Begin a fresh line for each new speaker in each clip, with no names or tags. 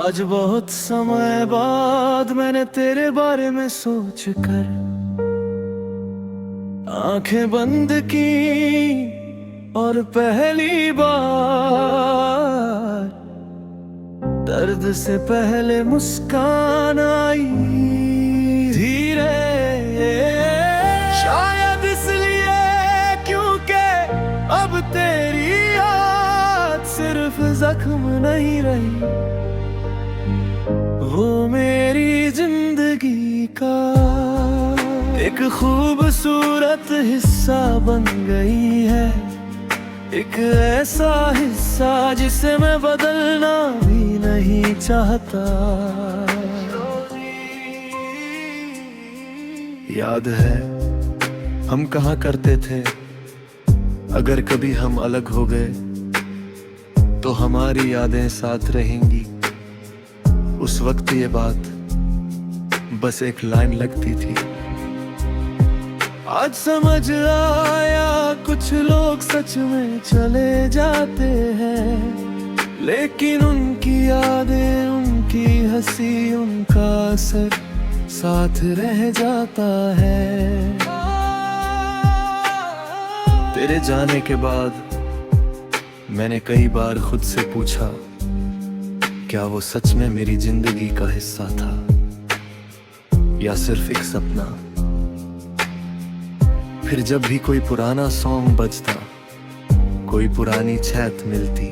आज बहुत समय बाद मैंने तेरे बारे में सोच कर आंखें बंद की और पहली बार दर्द से पहले मुस्कान आई धीरे। शायद इसलिए क्योंकि अब तेरी याद सिर्फ जख्म नहीं रही, वो मेरी जिंदगी का एक खूबसूरत हिस्सा बन गई है। एक ऐसा हिस्सा जिसे मैं बदलना भी नहीं चाहता। याद है हम कहा करते थे, अगर कभी हम अलग हो गए तो हमारी यादें साथ रहेंगी। उस वक्त ये बात बस एक लाइन लगती थी। आज समझ आया कुछ लोग सच में चले जाते हैं, लेकिन उनकी यादें, उनकी हंसी, उनका असर साथ रह जाता है। तेरे जाने के बाद मैंने कई बार खुद से पूछा, क्या वो सच में मेरी जिंदगी का हिस्सा था या सिर्फ एक सपना। फिर जब भी कोई पुराना सॉन्ग बजता, कोई पुरानी छात मिलती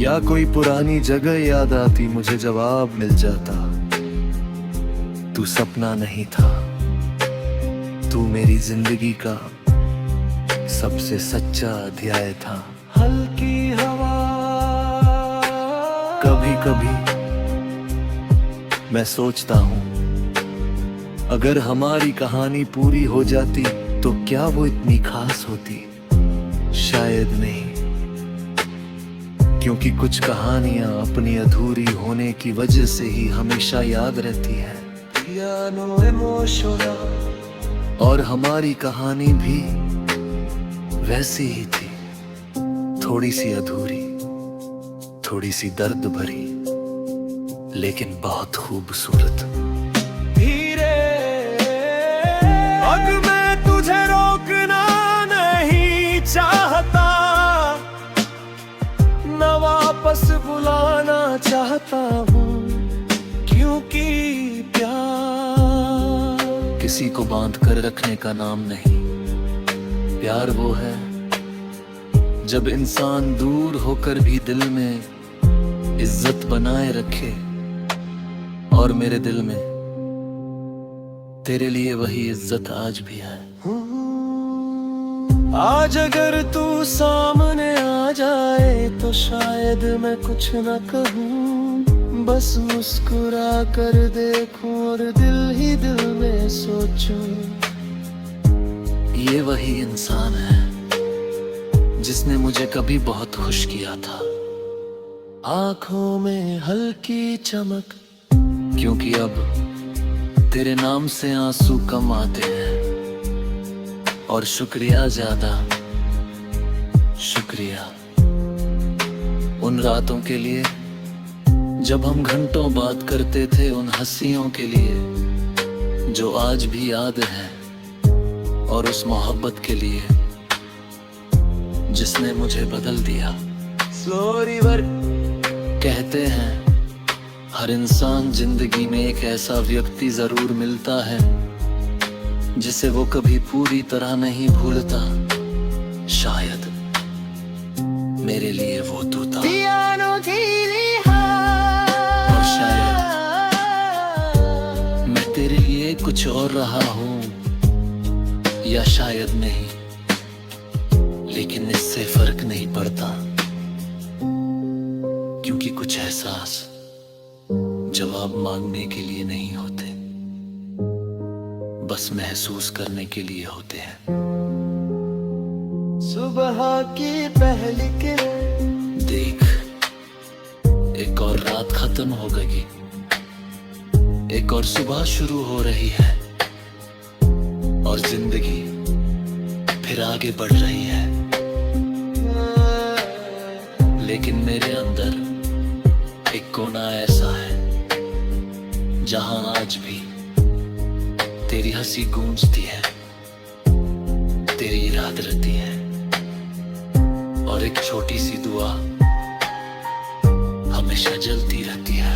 या कोई पुरानी जगह याद आती, मुझे जवाब मिल जाता, तू सपना नहीं था, तू मेरी जिंदगी का सबसे सच्चा अध्याय था। हल्की हवा कभी कभी मैं सोचता हूँ, अगर हमारी कहानी पूरी हो जाती तो क्या वो इतनी खास होती। शायद नहीं, क्योंकि कुछ कहानियां अपनी अधूरी होने की वजह से ही हमेशा याद रहती है। और हमारी कहानी भी वैसी ही थी, थोड़ी सी अधूरी, थोड़ी सी दर्द भरी, लेकिन बहुत खूबसूरत। अब मैं तुझे रोकना नहीं चाहता, न वापस बुलाना चाहता हूँ, क्योंकि प्यार किसी को बांध कर रखने का नाम नहीं। प्यार वो है जब इंसान दूर होकर भी दिल में इज्जत बनाए रखे, और मेरे दिल में तेरे लिए वही इज्जत आज भी है। आज अगर तू सामने आ जाए तो शायद मैं कुछ न कहूँ, बस मुस्कुरा कर देखूं और दिल ही दिल में सोचूं, ये वही इंसान है जिसने मुझे कभी बहुत खुश किया था। आंखों में हल्की चमक, क्योंकि अब तेरे नाम से आंसू कम आते हैं, और शुक्रिया ज्यादा, शुक्रिया उन रातों के लिए जब हम घंटों बात करते थे, उन हंसियों के लिए जो आज भी याद है, और उस मोहब्बत के लिए जिसने मुझे बदल दिया। स्लो रिवर कहते हैं हर इंसान जिंदगी में एक ऐसा व्यक्ति जरूर मिलता है जिसे वो कभी पूरी तरह नहीं भूलता। शायद मेरे लिए वो तू था, और शायद मैं तेरे लिए कुछ और रहा हूँ, या शायद नहीं, लेकिन इससे फर्क नहीं पड़ता, क्योंकि कुछ एहसास जवाब मांगने के लिए नहीं होते, बस महसूस करने के लिए होते हैं। सुबह की पहली किरण देख, एक और रात खत्म हो गई, एक और सुबह शुरू हो रही है, और जिंदगी फिर आगे बढ़ रही है। लेकिन मेरे अंदर एक एक कोना ऐसा है जहां आज भी तेरी हंसी गूंजती है, तेरी याद रहती है, और एक छोटी सी दुआ हमेशा जलती रहती है।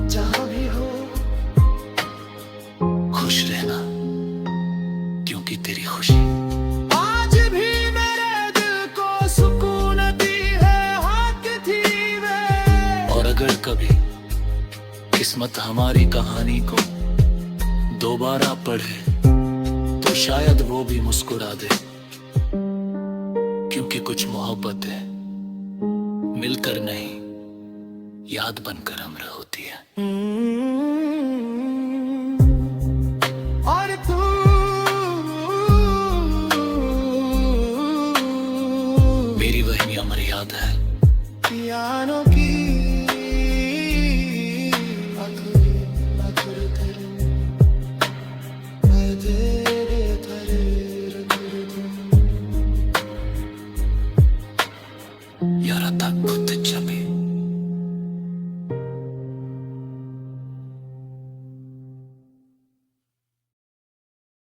जहां भी हो खुश रहना, क्योंकि तेरी खुशी आज भी मेरे दिल को सुकून दी है, हक थी वे। और अगर कभी किस्मत हमारी कहानी को दोबारा पढ़े तो शायद वो भी मुस्कुरा दे, क्योंकि कुछ मोहब्बत है मिलकर नहीं, याद बनकर अमर होती है। और तू मेरी वही अमर याद है, यानों की यारा तक खुद छपे।